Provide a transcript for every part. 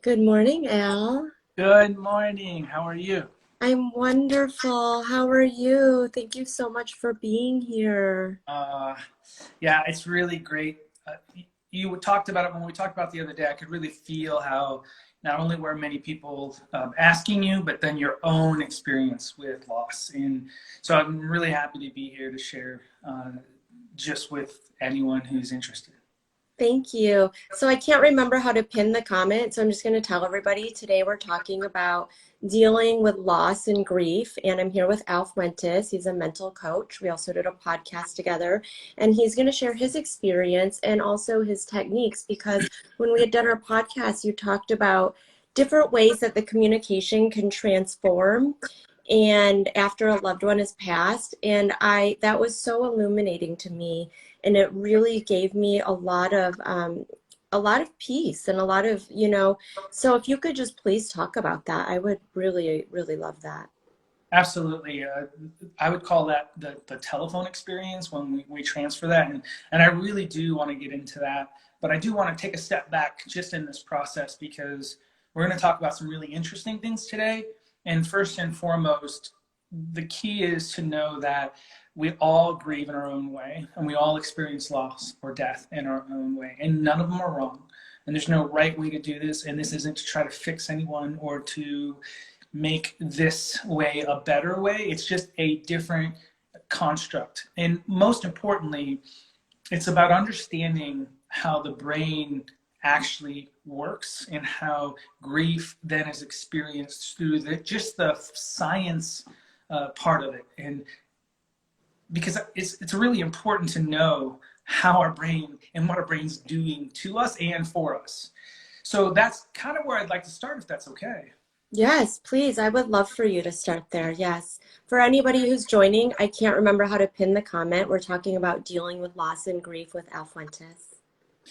Good morning, Al. Good morning. How are you? I'm wonderful. How are you? Thank you so much for being here. Uh, yeah, it's really great. You talked about it when we talked about the other day. I could really feel how not only were many people asking you, but then your own experience with loss. And so I'm really happy to be here to share just with anyone who's interested. Thank you. So I can't remember how to pin the comment, so I'm just going to tell everybody today we're talking about dealing with loss and grief, and I'm here with Al Fuentes. He's a mental coach. We also did a podcast together, and he's going to share his experience and also his techniques because when we had done our podcast, you talked about different ways that the communication can transform and after a loved one has passed, and I that was so illuminating to me, and it really gave me a lot of peace and a lot of, so if you could just please talk about that, I would really, really love that. Absolutely. I would call that the telephone experience when we transfer that. And I really do want to get into that. But I do want to take a step back just in this process because we're going to talk about some really interesting things today. And first and foremost, the key is to know that we all grieve in our own way and we all experience loss or death in our own way. And none of them are wrong. And there's no right way to do this. And this isn't to try to fix anyone or to make this way a better way. It's just a different construct. And most importantly, it's about understanding how the brain actually works and how grief then is experienced through just the science part of it. And because it's really important to know how our brain and what our brain's doing to us and for us. So that's kind of where I'd like to start, if that's okay. Yes, please. I would love for you to start there. Yes. For anybody who's joining, I can't remember how to pin the comment. We're talking about dealing with loss and grief with Al Fuentes.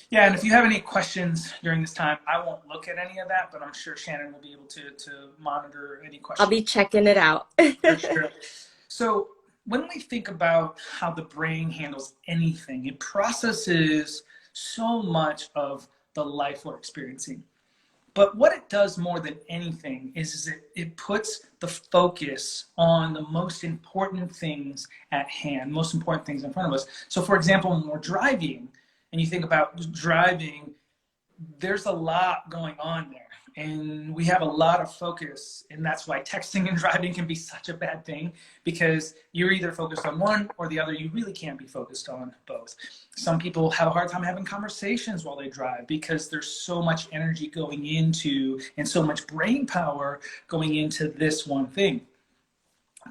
Yeah, and if you have any questions during this time, I won't look at any of that, but I'm sure Shannon will be able to monitor any I'll questions be checking it out. for sure. So when we think about how the brain handles anything, it processes so much of the life we're experiencing. But what it does more than anything is it puts the focus on the most important things at hand, most important things in front of us. So, for example, when we're driving and you think about driving, there's a lot going on there and we have a lot of focus, and that's why texting and driving can be such a bad thing because you're either focused on one or the other. You really can't be focused on both. Some people have a hard time having conversations while they drive because there's so much energy going into and so much brain power going into this one thing.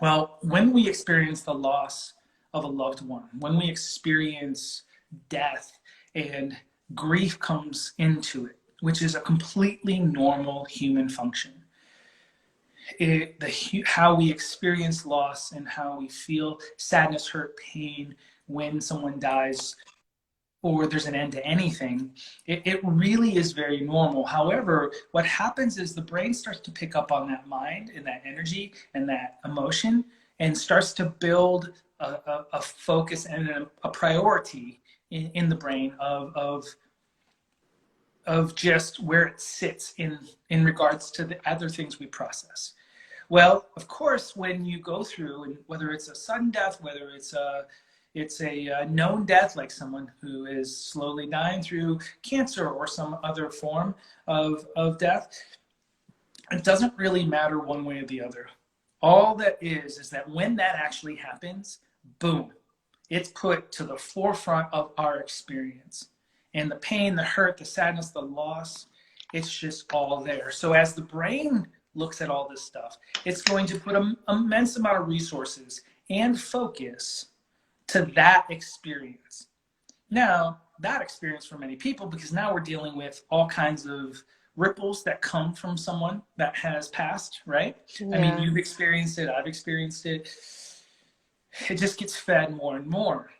Well, when we experience the loss of a loved one, when we experience death and grief comes into it, which is a completely normal human function. How we experience loss and how we feel sadness, hurt, pain when someone dies or there's an end to anything, it really is very normal. However, what happens is the brain starts to pick up on that mind and that energy and that emotion and starts to build a focus and a priority in the brain of just where it sits in regards to the other things we process. Well, of course, when you go through, and whether it's a sudden death, whether it's a known death, like someone who is slowly dying through cancer or some other form of death, it doesn't really matter one way or the other. All that is that when that actually happens, boom, it's put to the forefront of our experience. And the pain, the hurt, the sadness, the loss, it's just all there. So as the brain looks at all this stuff, it's going to put an immense amount of resources and focus to that experience. Now, that experience for many people, because now we're dealing with all kinds of ripples that come from someone that has passed, right? I mean, Yeah. you've experienced it, I've experienced it. It just gets fed more and more.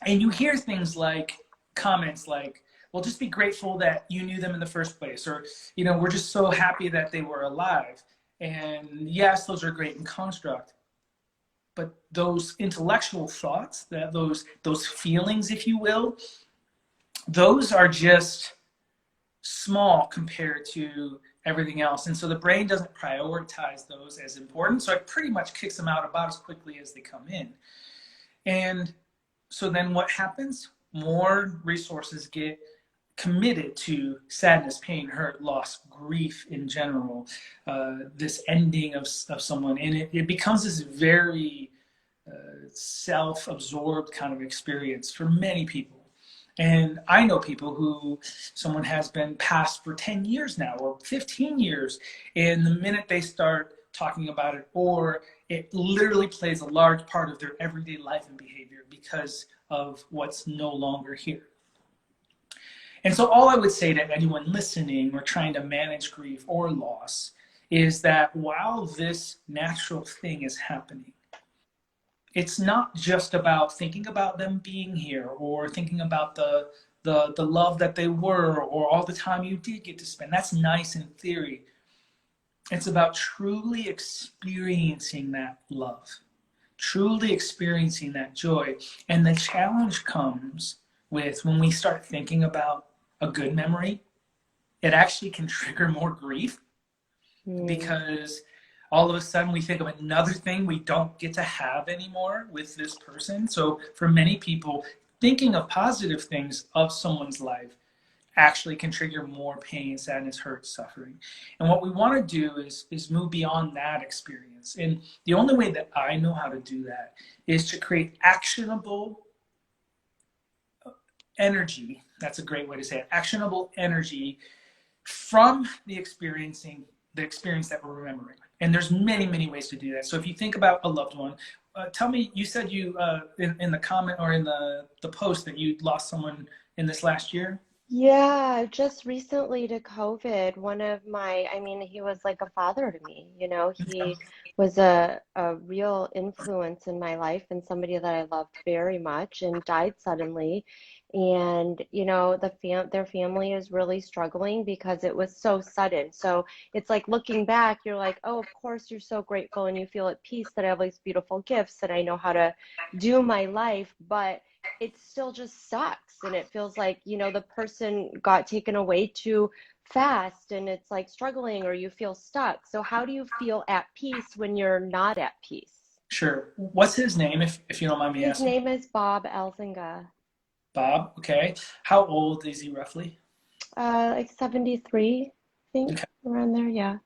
And you hear things like comments like, well, just be grateful that you knew them in the first place, or, we're just so happy that they were alive. And yes, those are great in construct, but those intellectual thoughts, that those feelings, if you will, those are just small compared to everything else. And so the brain doesn't prioritize those as important. So it pretty much kicks them out about as quickly as they come in. And so then what happens? More resources get committed to sadness, pain, hurt, loss, grief in general, this ending of someone. And it becomes this very self-absorbed kind of experience for many people. And I know people who someone has been passed for 10 years now or 15 years, and the minute they start talking about it, or it literally plays a large part of their everyday life and behavior because of what's no longer here. And so all I would say to anyone listening or trying to manage grief or loss is that while this natural thing is happening, it's not just about thinking about them being here or thinking about the love that they were or all the time you did get to spend. That's nice in theory. It's about truly experiencing that love, truly experiencing that joy. And the challenge comes with when we start thinking about a good memory, it actually can trigger more grief because all of a sudden we think of another thing we don't get to have anymore with this person. So for many people, thinking of positive things of someone's life actually can trigger more pain, sadness, hurt, suffering. And what we want to do is move beyond that experience. And the only way that I know how to do that is to create actionable energy. That's a great way to say it. Actionable energy from the experience that we're remembering. And there's many, many ways to do that. So if you think about a loved one, tell me, you said you, in the comment or in the post that you lost someone in this last year? Yeah, just recently to COVID, I mean, he was like a father to me. He was a real influence in my life and somebody that I loved very much and died suddenly. And, their family is really struggling because it was so sudden. So it's like looking back, you're like, oh, of course you're so grateful and you feel at peace that I have these beautiful gifts and I know how to do my life, but it still just sucks and it feels like the person got taken away too fast and it's like struggling or you feel stuck. So how do you feel at peace when you're not at peace? Sure. What's his name, if you don't mind me His asking? name is Bob Elzinga. Bob. Okay. How old is he roughly? Like 73, I think, Okay. around there. Yeah.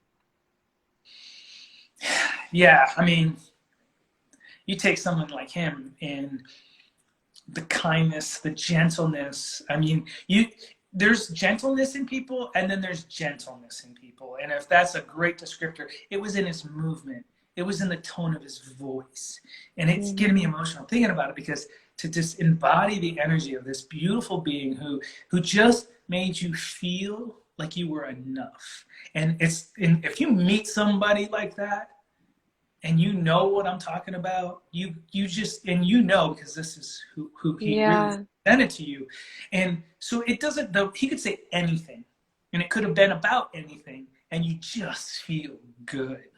Yeah. I mean, you take someone like him and the kindness, the gentleness. I mean, there's gentleness in people and then there's gentleness in people. And if that's a great descriptor, it was in his movement. It was in the tone of his voice. And it's getting me emotional thinking about it because to just embody the energy of this beautiful being who just made you feel like you were enough. And if you meet somebody like that, and you know what I'm talking about, you just, and because this is who he really Yeah. presented to you. And so it doesn't, though, he could say anything and it could have been about anything and you just feel good.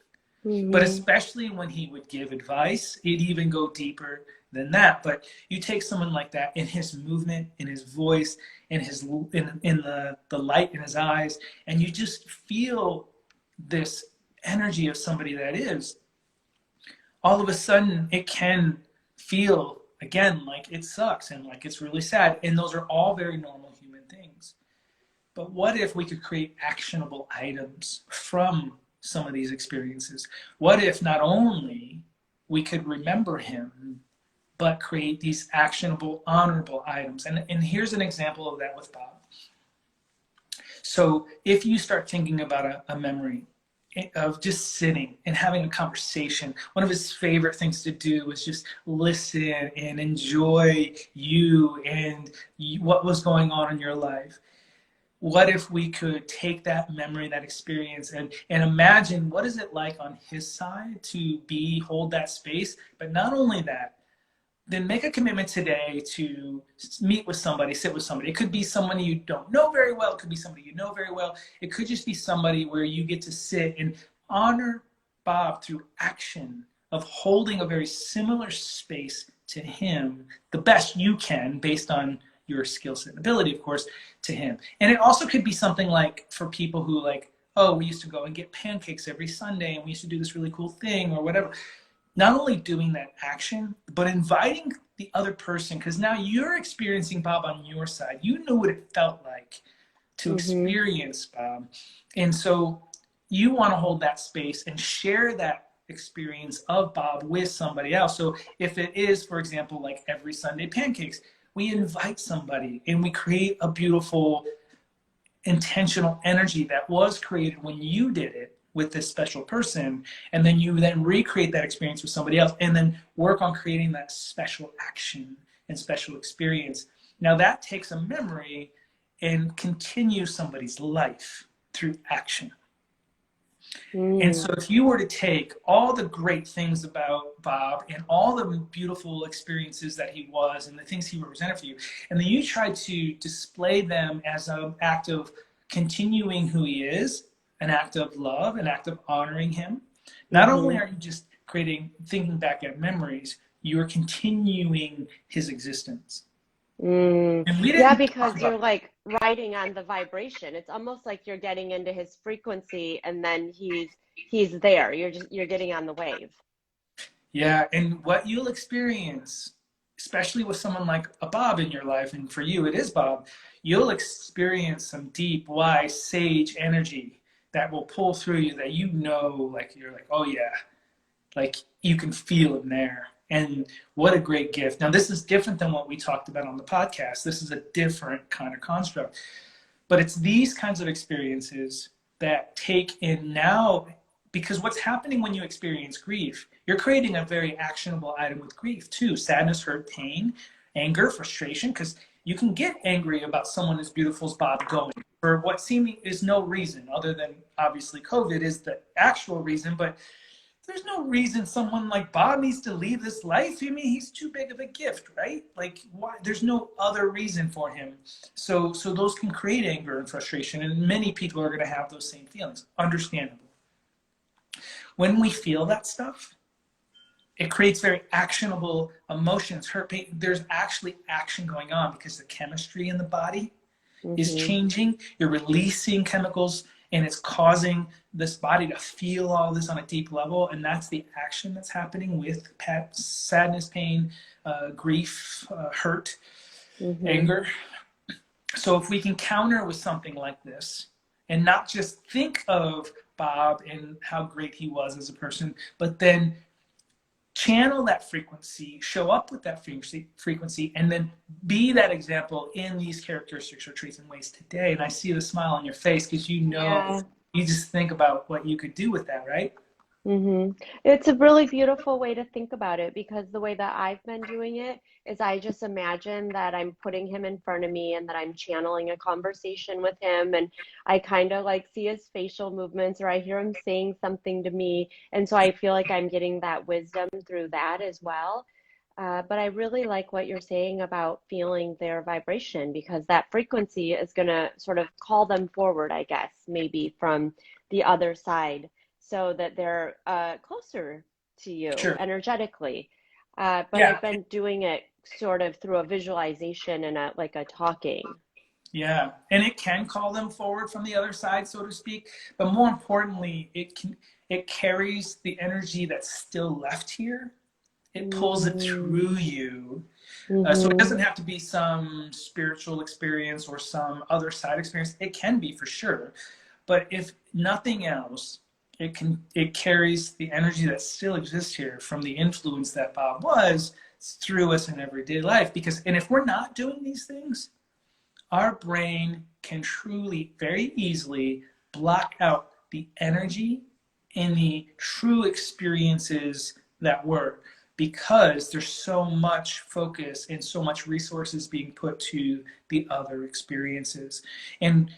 But Hmm. especially when he would give advice, it'd even go deeper than that. But you take someone like that in his movement, in his voice, in the light in his eyes, and you just feel this energy of somebody that is, all of a sudden it can feel again like it sucks and like it's really sad. And those are all very normal human things. But what if we could create actionable items from some of these experiences? What if not only we could remember him, but create these actionable, honorable items? And here's an example of that with Bob. So if you start thinking about a memory of just sitting and having a conversation, one of his favorite things to do was just listen and enjoy you and what was going on in your life. What if we could take that memory, that experience, and imagine what is it like on his side to hold that space? But not only that, then make a commitment today to meet with somebody, sit with somebody. It could be someone you don't know very well. It could be somebody you know very well. It could just be somebody where you get to sit and honor Bob through action of holding a very similar space to him the best you can based on your skill set and ability, of course, to him. And it also could be something like for people who like, oh, we used to go and get pancakes every Sunday and we used to do this really cool thing or whatever. Not only doing that action, but inviting the other person, because now you're experiencing Bob on your side. You know what it felt like to experience Bob. And so you want to hold that space and share that experience of Bob with somebody else. So if it is, for example, like every Sunday pancakes, we invite somebody and we create a beautiful intentional energy that was created when you did it with this special person, and then you then recreate that experience with somebody else and then work on creating that special action and special experience. Now that takes a memory and continues somebody's life through action. And so if you were to take all the great things about Bob and all the beautiful experiences that he was and the things he represented for you, and then you try to display them as an act of continuing who he is, an act of love, an act of honoring him, not only are you just thinking back at memories, you're continuing his existence. Yeah, because you're like riding on the vibration. It's almost like you're getting into his frequency and then he's there. You're getting on the wave. Yeah, and what you'll experience, especially with someone like a Bob in your life, and for you it is Bob, you'll experience some deep, wise, sage energy that will pull through you that like you're like, oh yeah, like you can feel him there. And what a great gift. Now, this is different than what we talked about on the podcast. This is a different kind of construct. But it's these kinds of experiences that take in now, because what's happening when you experience grief, you're creating a very actionable item with grief too. Sadness, hurt, pain, anger, frustration, because you can get angry about someone as beautiful as Bob going for what seeming is no reason other than obviously COVID is the actual reason, but there's no reason someone like Bob needs to leave this life. I mean, he's too big of a gift, right? Like, why? There's no other reason for him. So those can create anger and frustration, and many people are going to have those same feelings. Understandable. When we feel that stuff, it creates very actionable emotions, hurt, pain. There's actually action going on because the chemistry in the body is changing. You're releasing chemicals, and it's causing this body to feel all this on a deep level. And that's the action that's happening with sadness, pain, grief, hurt, anger. So if we can counter with something like this and not just think of Bob and how great he was as a person, but then channel that frequency, show up with that frequency, and then be that example in these characteristics or traits and ways today. And I see the smile on your face because you just think about what you could do with that, right? It's a really beautiful way to think about it, because the way that I've been doing it is I just imagine that I'm putting him in front of me and that I'm channeling a conversation with him, and I kind of like see his facial movements, or I hear him saying something to me, and so I feel like I'm getting that wisdom through that as well. But I really like what you're saying about feeling their vibration, because that frequency is going to sort of call them forward, I guess, maybe from the other side, so that they're closer to you energetically. But I've been doing it sort of through a visualization and a talking. Yeah, and it can call them forward from the other side, so to speak. But more importantly, it carries the energy that's still left here. It pulls it through you. So it doesn't have to be some spiritual experience or some other side experience. It can be for sure. But if nothing else, it carries the energy that still exists here from the influence that Bob was through us in everyday life. And if we're not doing these things, our brain can truly, very easily block out the energy and the true experiences that were, because there's so much focus and so much resources being put to the other experiences. And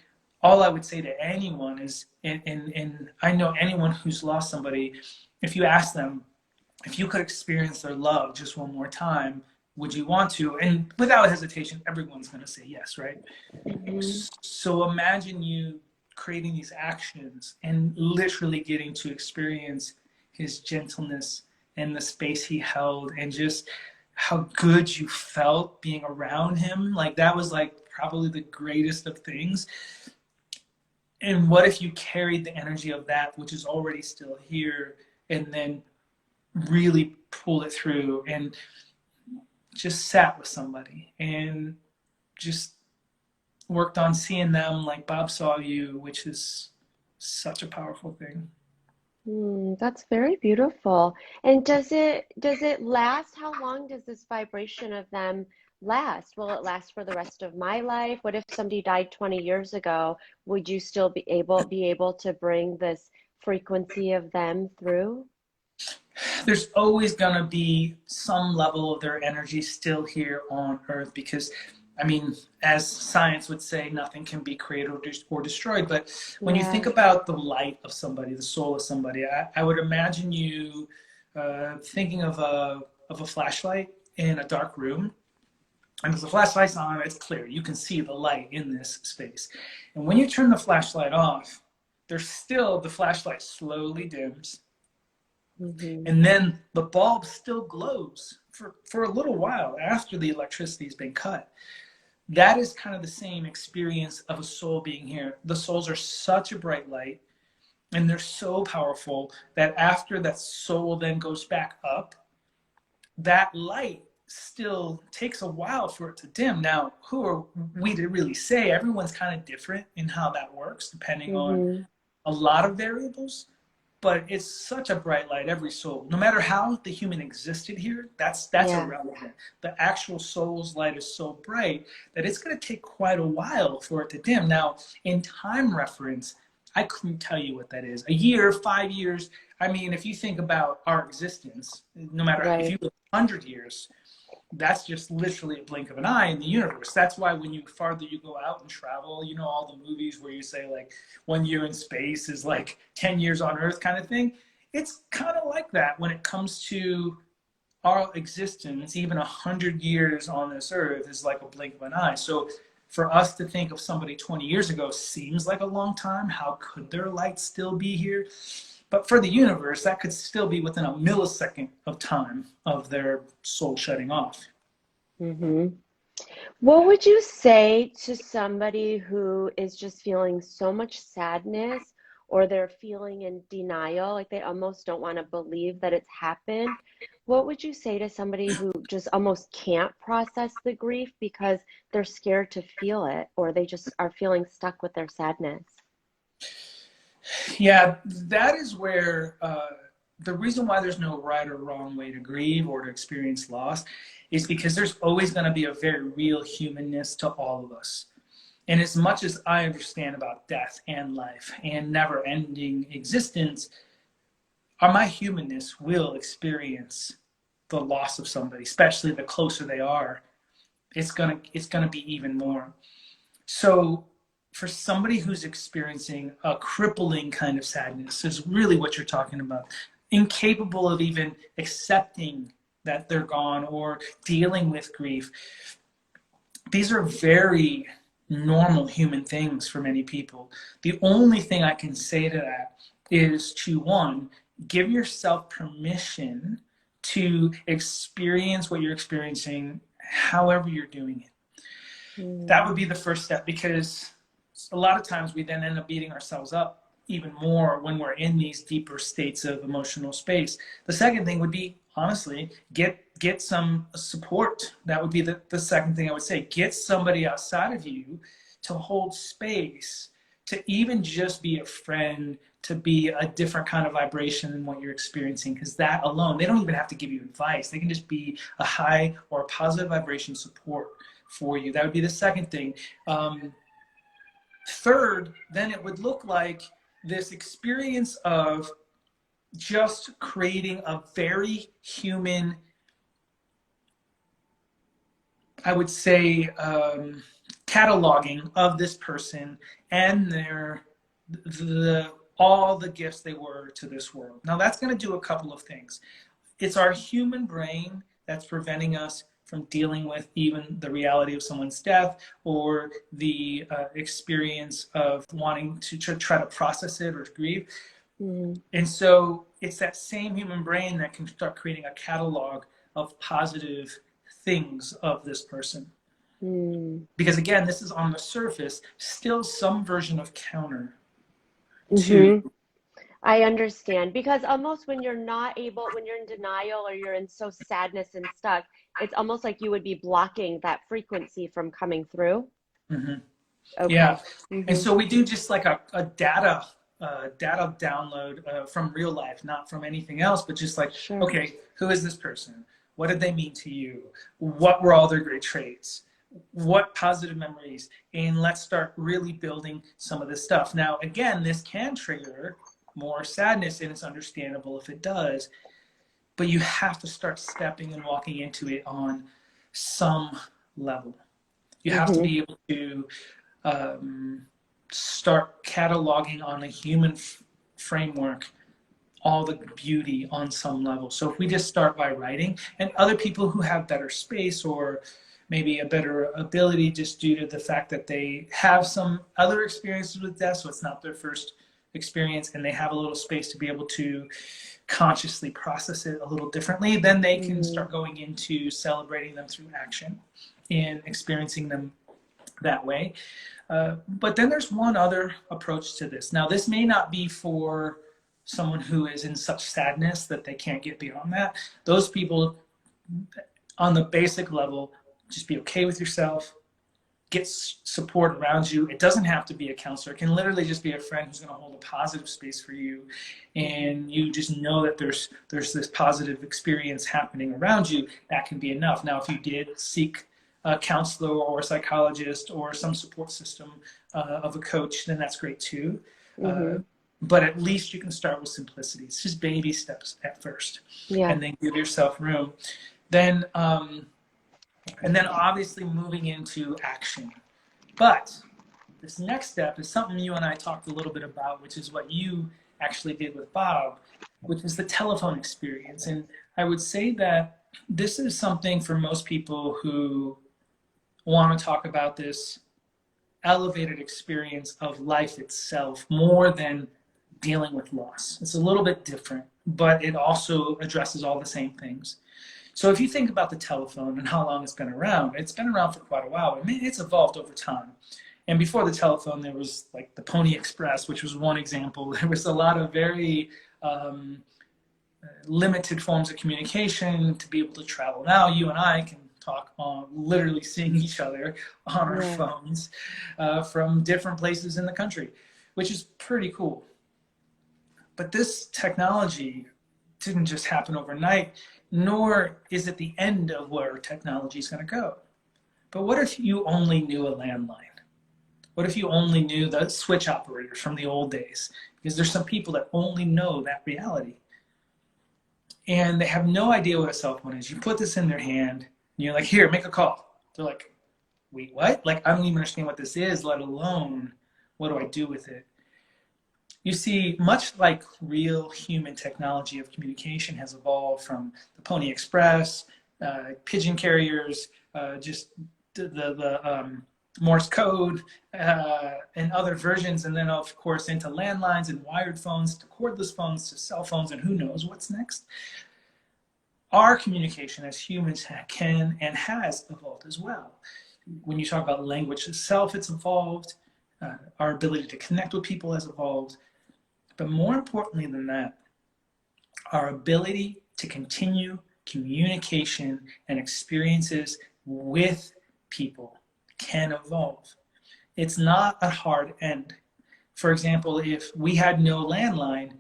all I would say to anyone is, and I know anyone who's lost somebody, if you ask them, if you could experience their love just one more time, would you want to? And without hesitation, everyone's going to say yes, right? So imagine you creating these actions and literally getting to experience his gentleness and the space he held, and just how good you felt being around him. Like that was like probably the greatest of things. And what if you carried the energy of that, which is already still here, and then really pulled it through and just sat with somebody and just worked on seeing them like Bob saw you, which is such a powerful thing. That's very beautiful. And does it last? How long does this vibration of them last? Will it last for the rest of my life? What if somebody died 20 years ago? Would you still be able to bring this frequency of them through? There's always going to be some level of their energy still here on Earth because, I mean, as science would say, nothing can be created or destroyed. But when you think Yeah. about the light of somebody, the soul of somebody, I would imagine you thinking of a flashlight in a dark room. And if the flashlight's on, it's clear. You can see the light in this space. And when you turn the flashlight off, there's still the flashlight slowly dims, Hmm. and then the bulb still glows for a little while after the electricity's been cut. That is kind of the same experience of a soul being here. The souls are such a bright light and they're so powerful that after that soul then goes back up, that light still takes a while for it to dim. Now, who are we to really say? Everyone's kind of different in how that works, depending on Hmm. a lot of variables. But it's such a bright light, every soul. No matter how the human existed here, that's Yeah. irrelevant. The actual soul's light is so bright that it's going to take quite a while for it to dim. Now, in time reference, I couldn't tell you what that is. A year, 5 years. I mean, if you think about our existence, no matter if Right. you live 100 years, that's just literally a blink of an eye in the universe. That's why when you farther you go out and travel, you know, all the movies where you say like 1 year in space is like 10 years on Earth kind of thing. It's kind of like that when it comes to our existence. Even 100 years on this Earth is like a blink of an eye. So for us to think of somebody 20 years ago seems like a long time. How could their light still be here? But for the universe, that could still be within a millisecond of time of their soul shutting off. Hmm. What would you say to somebody who is just feeling so much sadness or they're feeling in denial, like they almost don't want to believe that it's happened? What would you say to somebody who just almost can't process the grief because they're scared to feel it or they just are feeling stuck with their sadness? Yeah, that is where the reason why there's no right or wrong way to grieve or to experience loss is because there's always going to be a very real humanness to all of us. And as much as I understand about death and life and never ending existence, my humanness will experience the loss of somebody, especially the closer they are. It's gonna be even more. So for somebody who's experiencing a crippling kind of sadness is really what you're talking about, incapable of even accepting that they're gone or dealing with grief. These are very normal human things for many people. The only thing I can say to that is to one, give yourself permission to experience what you're experiencing however you're doing it. That would Mm. be the first step, because a lot of times we then end up beating ourselves up even more when we're in these deeper states of emotional space. The second thing would be, honestly, get some support. That would be the second thing I would say. Get somebody outside of you to hold space, to even just be a friend, to be a different kind of vibration than what you're experiencing, because that alone, they don't even have to give you advice. They can just be a high or a positive vibration support for you. That would be the second thing. Third, then it would look like this experience of just creating a very human, I would say, cataloging of this person and the all the gifts they were to this world. Now that's going to do a couple of things. It's our human brain that's preventing us from dealing with even the reality of someone's death or the experience of wanting to try to process it or grieve. Mm. And so it's that same human brain that can start creating a catalog of positive things of this person. Mm. Because again, this is on the surface, still some version of counter Hmm. to, I understand because almost when you're not able, when you're in denial or you're in so sadness and stuck, it's almost like you would be blocking that frequency from coming through. Mhm. Yeah. Okay. And Hmm. so we do just like a data download from real life, not from anything else, but just like, Sure. okay, who is this person? What did they mean to you? What were all their great traits? What positive memories? And let's start really building some of this stuff. Now, again, this can trigger more sadness, and it's understandable if it does, but you have to start stepping and walking into it on some level. You have to Hmm. be able to um, start cataloging on a human framework all the beauty on some level. So if we just start by writing, and other people who have better space or maybe a better ability just due to the fact that they have some other experiences with death, so it's not their first experience and they have a little space to be able to consciously process it a little differently, then they can Hmm. start going into celebrating them through action and experiencing them that way. But then there's one other approach to this. Now, this may not be for someone who is in such sadness that they can't get beyond that. Those people, on the basic level, just be okay with yourself, get support around you. It doesn't have to be a counselor. It can literally just be a friend who's going to hold a positive space for you, and you just know that there's this positive experience happening around you. That can be enough. Now, if you did seek a counselor or a psychologist or some support system of a coach, then that's great too. Uh, Hmm. but at least you can start with simplicity. It's just baby steps at first, Yeah. and then give yourself room. Then, and then obviously moving into action. But this next step is something you and I talked a little bit about, which is what you actually did with Bob, which is the telephone experience. And I would say that this is something for most people who want to talk about this elevated experience of life itself more than dealing with loss. It's a little bit different, but it also addresses all the same things. So if you think about the telephone and how long it's been around for quite a while. I mean, it's evolved over time. And before the telephone, there was like the Pony Express, which was one example. There was a lot of very limited forms of communication to be able to travel. Now you and I can talk on literally seeing each other on our Yeah. phones from different places in the country, which is pretty cool. But this technology didn't just happen overnight, nor is it the end of where technology is going to go. But what if you only knew a landline? What if you only knew the switch operators from the old days? Because there's some people that only know that reality. And they have no idea what a cell phone is. You put this in their hand, and you're like, here, make a call. They're like, wait, what? Like, I don't even understand what this is, let alone what do I do with it? You see, much like real human technology of communication has evolved from the Pony Express, pigeon carriers, just the Morse code, and other versions, and then of course into landlines and wired phones to cordless phones to cell phones, and who knows what's next. Our communication as humans can and has evolved as well. When you talk about language itself, it's evolved. Our ability to connect with people has evolved. But more importantly than that, our ability to continue communication and experiences with people can evolve. It's not a hard end. For example, if we had no landline,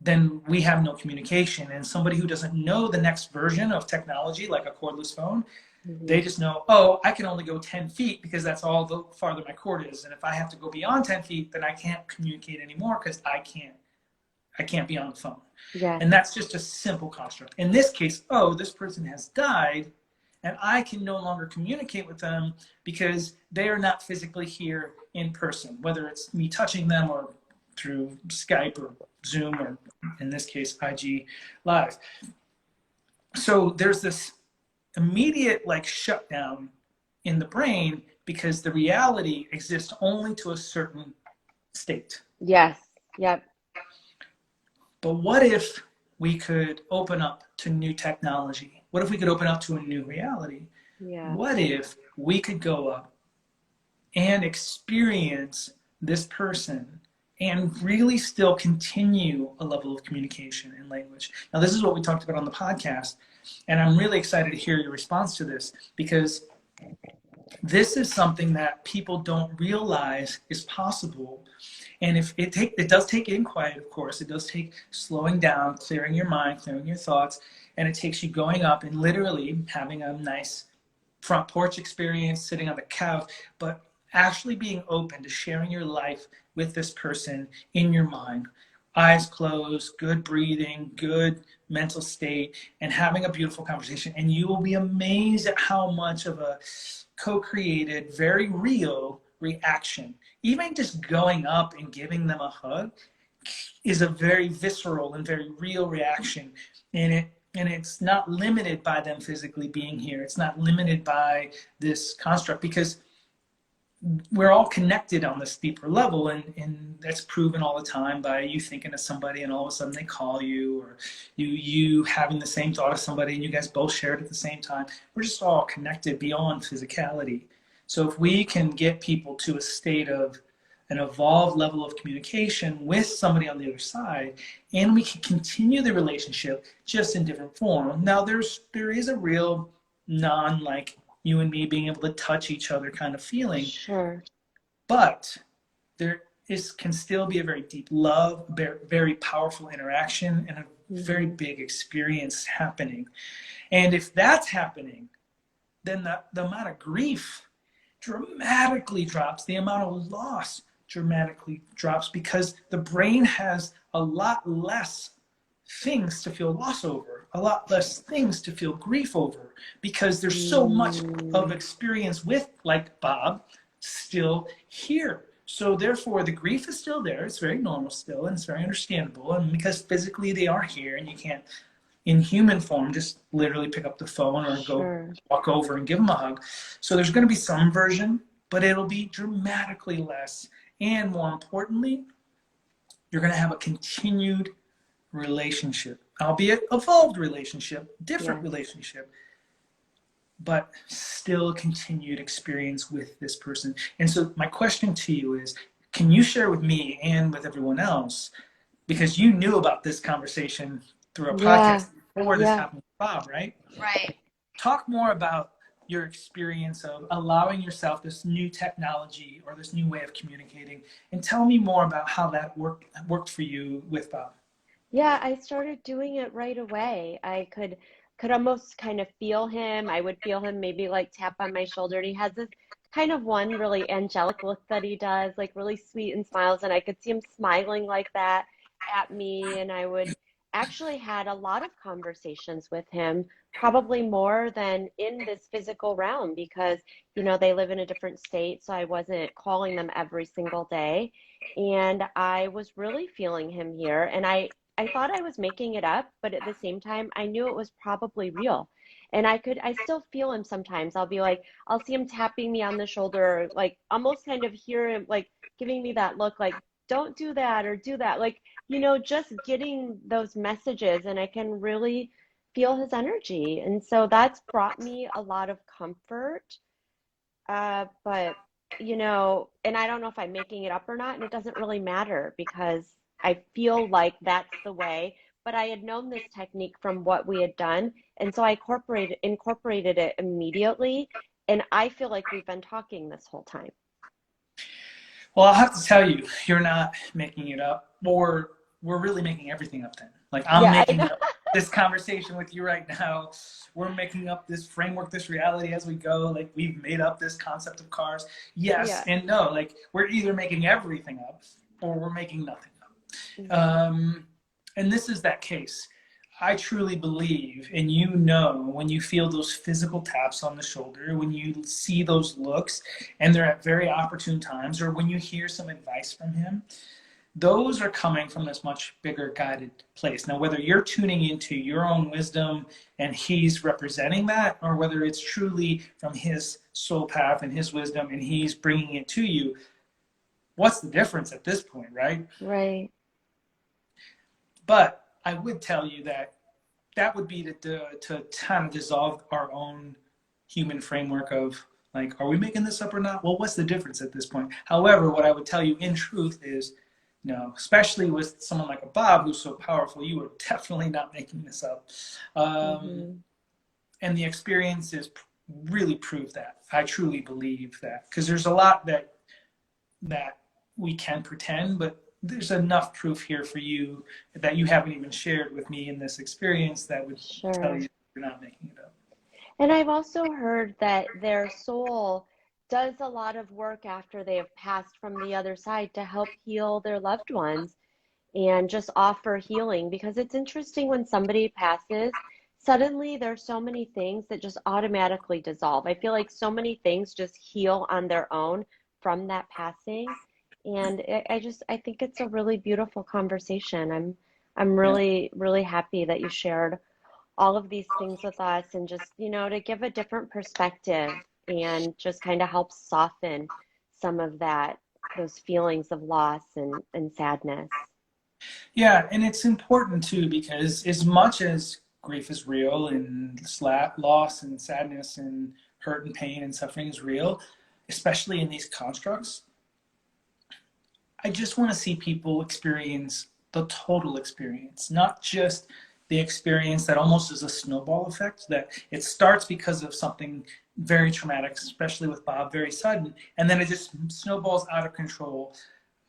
then we have no communication. And somebody who doesn't know the next version of technology, like a cordless phone, Hmm. they just know, oh, I can only go 10 feet because that's all the farther my cord is. And if I have to go beyond 10 feet, then I can't communicate anymore because I can't be on the phone. Yes. And that's just a simple construct. In this case, oh, this person has died, and I can no longer communicate with them because they are not physically here in person, whether it's me touching them or through Skype or Zoom or, in this case, IG Live. So there's this immediate like shutdown in the brain because the reality exists only to a certain state. Yes. Yep. But what if we could open up to new technology? What if we could open up to a new reality? Yeah. What if we could go up and experience this person and really still continue a level of communication in language? Now, this is what we talked about on the podcast, and I'm really excited to hear your response to this, because this is something that people don't realize is possible. And if it does take getting quiet, of course. It does take slowing down, clearing your mind, clearing your thoughts, and it takes you going up and literally having a nice front porch experience, sitting on the couch, but actually being open to sharing your life with this person in your mind. Eyes closed, good breathing, good mental state, and having a beautiful conversation. And you will be amazed at how much of a co-created, very real reaction. Even just going up and giving them a hug is a very visceral and very real reaction. And it's not limited by them physically being here. It's not limited by this construct, because we're all connected on this deeper level, and that's proven all the time by you thinking of somebody and all of a sudden they call you, or you having the same thought of somebody and you guys both share it at the same time. We're just all connected beyond physicality. So if we can get people to a state of an evolved level of communication with somebody on the other side, and we can continue the relationship just in different form. Now there is a real like you and me being able to touch each other kind of feeling. Sure. But can still be a very deep love, very powerful interaction, and a very big experience happening. And if that's happening, then the amount of grief dramatically drops, the amount of loss dramatically drops, because the brain has a lot less things to feel loss over, a lot less things to feel grief over, because there's so much of experience with, like Bob, still here. So therefore the grief is still there. It's very normal still, and it's very understandable. And because physically they are here, and you can't in human form just literally pick up the phone or go walk over and give them a hug. So there's going to be some version, but it'll be dramatically less. And more importantly, you're going to have a continued relationship, albeit evolved relationship, different relationship, but still continued experience with this person. And so my question to you is, can you share with me and with everyone else, because you knew about this conversation through a podcast before this happened with Bob, right? Right. Talk more about your experience of allowing yourself this new technology or this new way of communicating, and tell me more about how that worked for you with Bob. Yeah, I started doing it right away. I could almost kind of feel him. I would feel him maybe like tap on my shoulder. And he has this kind of one really angelic look that he does, like really sweet, and smiles. And I could see him smiling like that at me. And I would actually had a lot of conversations with him, probably more than in this physical realm, because, you know, they live in a different state. So I wasn't calling them every single day. And I was really feeling him here. And I thought I was making it up, but at the same time, I knew it was probably real. And I still feel him sometimes. I'll be like, I'll see him tapping me on the shoulder, like almost kind of hear him, like giving me that look, like, don't do that or do that. Like, you know, just getting those messages, and I can really feel his energy. And so that's brought me a lot of comfort. But, you know, and I don't know if I'm making it up or not, and it doesn't really matter, because I feel like that's the way, but I had known this technique from what we had done. And so I incorporated it immediately. And I feel like we've been talking this whole time. Well, I'll have to tell you, you're not making it up, or we're really making everything up then. Like I'm making up this conversation with you right now. We're making up this framework, this reality as we go. Like we've made up this concept of cars. Yes and no. Like we're either making everything up or we're making nothing up. And this is that case. I truly believe, and you know, when you feel those physical taps on the shoulder, when you see those looks, and they're at very opportune times, or when you hear some advice from him, those are coming from this much bigger guided place. Now, whether you're tuning into your own wisdom and he's representing that, or whether it's truly from his soul path and his wisdom and he's bringing it to you, what's the difference at this point, right? Right. But I would tell you that that would be to kind of dissolve our own human framework of like, are we making this up or not? Well, what's the difference at this point? However, what I would tell you in truth is, no, especially with someone like a Bob who's so powerful, you are definitely not making this up. And the experiences really prove that. I truly believe that, because there's a lot that we can pretend, but there's enough proof here for you that you haven't even shared with me in this experience that would tell you you're not making it up. And I've also heard that their soul does a lot of work after they have passed from the other side to help heal their loved ones and just offer healing. Because it's interesting, when somebody passes, suddenly there's so many things that just automatically dissolve. I feel like so many things just heal on their own from that passing. And I think it's a really beautiful conversation. I'm really, really happy that you shared all of these things with us, and just, to give a different perspective and just kind of help soften some of those feelings of loss and sadness. Yeah, and it's important too, because as much as grief is real and loss and sadness and hurt and pain and suffering is real, especially in these constructs, I just want to see people experience the total experience, not just the experience that almost is a snowball effect, that it starts because of something very traumatic, especially with Bob, very sudden, and then it just snowballs out of control,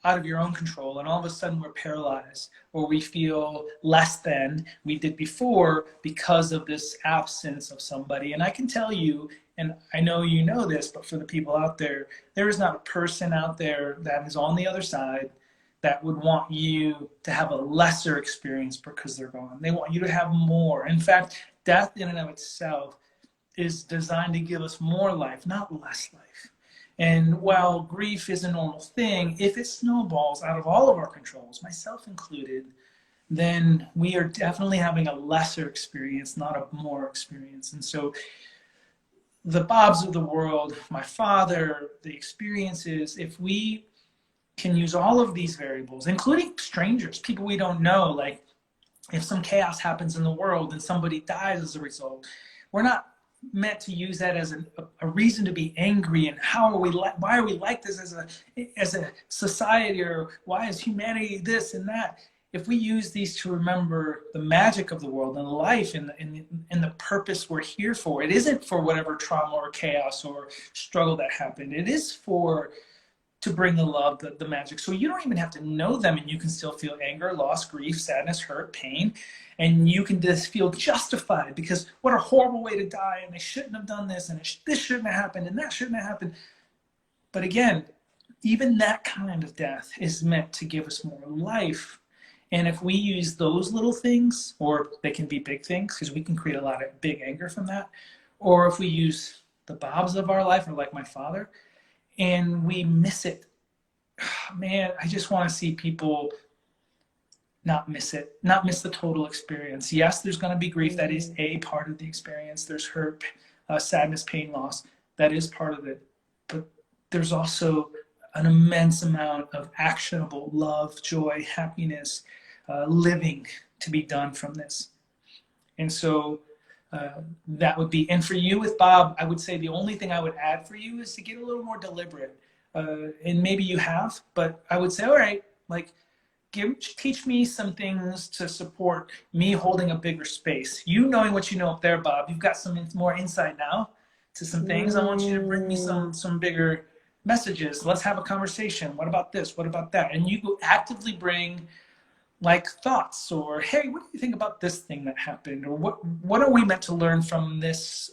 out of your own control, and all of a sudden we're paralyzed, or we feel less than we did before because of this absence of somebody. And I can tell you, and I know you know this, but for the people out there, there is not a person out there that is on the other side that would want you to have a lesser experience because they're gone. They want you to have more. In fact, death in and of itself is designed to give us more life, not less life. And while grief is a normal thing, if it snowballs out of all of our controls, myself included, then we are definitely having a lesser experience, not a more experience. And so the Bobs of the world, my father, the experiences, if we can use all of these variables, including strangers, people we don't know, like if some chaos happens in the world and somebody dies as a result, we're not meant to use that as a reason to be angry and why are we like this as a society, or why is humanity this and that. If we use these to remember the magic of the world and life and the purpose we're here for, it isn't for whatever trauma or chaos or struggle that happened. It is to bring the love, the magic. So you don't even have to know them, and you can still feel anger, loss, grief, sadness, hurt, pain, and you can just feel justified, because what a horrible way to die, and they shouldn't have done this, and this shouldn't have happened, and that shouldn't have happened. But again, even that kind of death is meant to give us more life. And if we use those little things, or they can be big things, because we can create a lot of big anger from that, or if we use the Bobs of our life, or like my father, and we miss it, man, I just want to see people not miss it, not miss the total experience. Yes, there's going to be grief. That is a part of the experience. There's hurt, sadness, pain, loss. That is part of it. But there's also an immense amount of actionable love, joy, happiness, living to be done from this. And so that would be, and for you with Bob, I would say the only thing I would add for you is to get a little more deliberate. And maybe you have, but I would say, all right, like, teach me some things to support me holding a bigger space. You knowing what you know up there, Bob, you've got some more insight now to some things. I want you to bring me some bigger messages. Let's have a conversation. What about this? What about that? And you actively bring like thoughts, or hey, what do you think about this thing that happened, or what are we meant to learn from this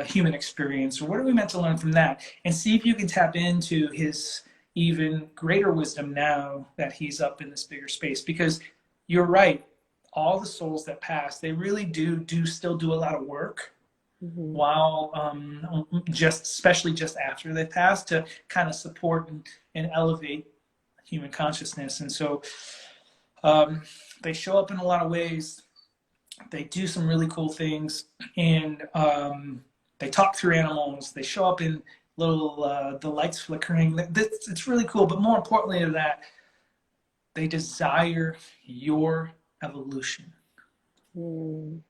human experience, or what are we meant to learn from that, and see if you can tap into his even greater wisdom now that he's up in this bigger space. Because you're right, all the souls that pass, they really do still do a lot of work while especially just after they pass, to kind of support and elevate human consciousness. And so they show up in a lot of ways. They do some really cool things, and they talk through animals. They show up in little the lights flickering. It's really cool. But more importantly than that, they desire your evolution. Mm.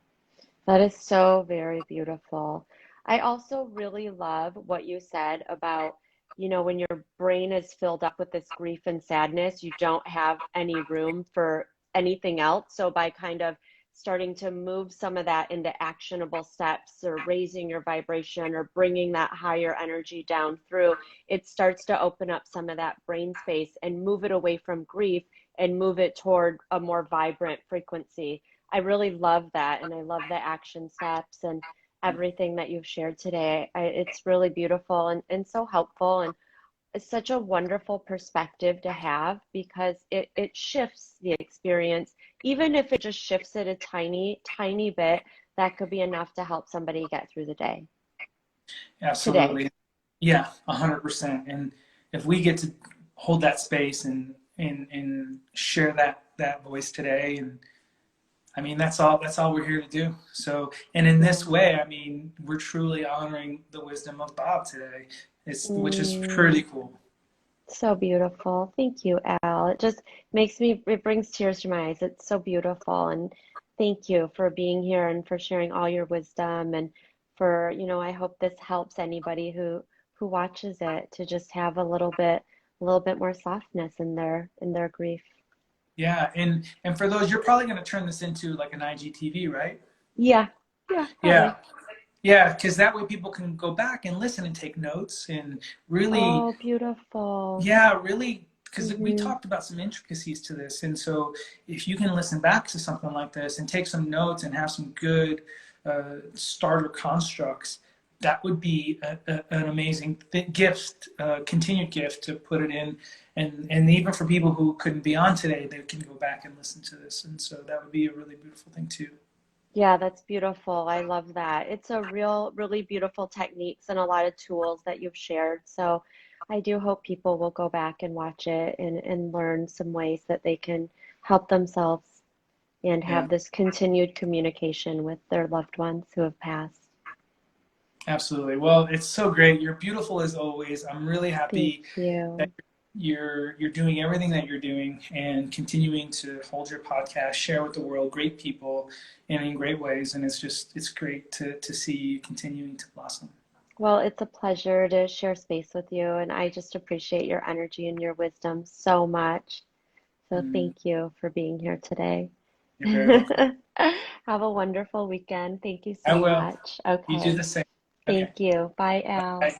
That is so very beautiful. I also really love what you said about, when your brain is filled up with this grief and sadness, you don't have any room for anything else. So by kind of starting to move some of that into actionable steps or raising your vibration or bringing that higher energy down through, it starts to open up some of that brain space and move it away from grief and move it toward a more vibrant frequency. I really love that, and I love the action steps and everything that you've shared today. It's really beautiful and so helpful, and it's such a wonderful perspective to have because it shifts the experience. Even if it just shifts it a tiny, tiny bit, that could be enough to help somebody get through the day today. Absolutely. Yeah, 100%. And if we get to hold that space and share that voice today, and I mean that's all we're here to do. So, and in this Yeah. way, I mean, we're truly honoring the wisdom of Bob today. Which is Mm. pretty cool. So beautiful. Thank you, Al. It just it brings tears to my eyes. It's so beautiful. And thank you for being here and for sharing all your wisdom and for, I hope this helps anybody who watches it to just have a little bit more softness in their grief. Yeah, and for those, you're probably going to turn this into like an IGTV, right? Yeah. Yeah, Yeah, probably. yeah, because that way people can go back and listen and take notes and really, Oh, beautiful. yeah, really, because we Mm-hmm. talked about some intricacies to this, and so if you can listen back to something like this and take some notes and have some good starter constructs, that would be an amazing gift, continued gift to put it in, and even for people who couldn't be on today, they can go back and listen to this, and so that would be a really beautiful thing too. Yeah, that's beautiful. I love that. It's a really beautiful techniques and a lot of tools that you've shared. So I do hope people will go back and watch it and learn some ways that they can help themselves and Yeah, have this continued communication with their loved ones who have passed. absolutely. Well, it's so great. You're beautiful as always. I'm really Thank happy that you. you're doing everything that you're doing and continuing to hold your podcast, share with the world great people and in great ways. And it's great to see you continuing to blossom. Well, it's a pleasure to share space with you, and I just appreciate your energy and your wisdom so much. So Mm, thank you for being here today. you're very welcome. Have a wonderful weekend. Thank you I so will. much. You do Okay. the same. Okay. Thank you. Bye, Al. Bye.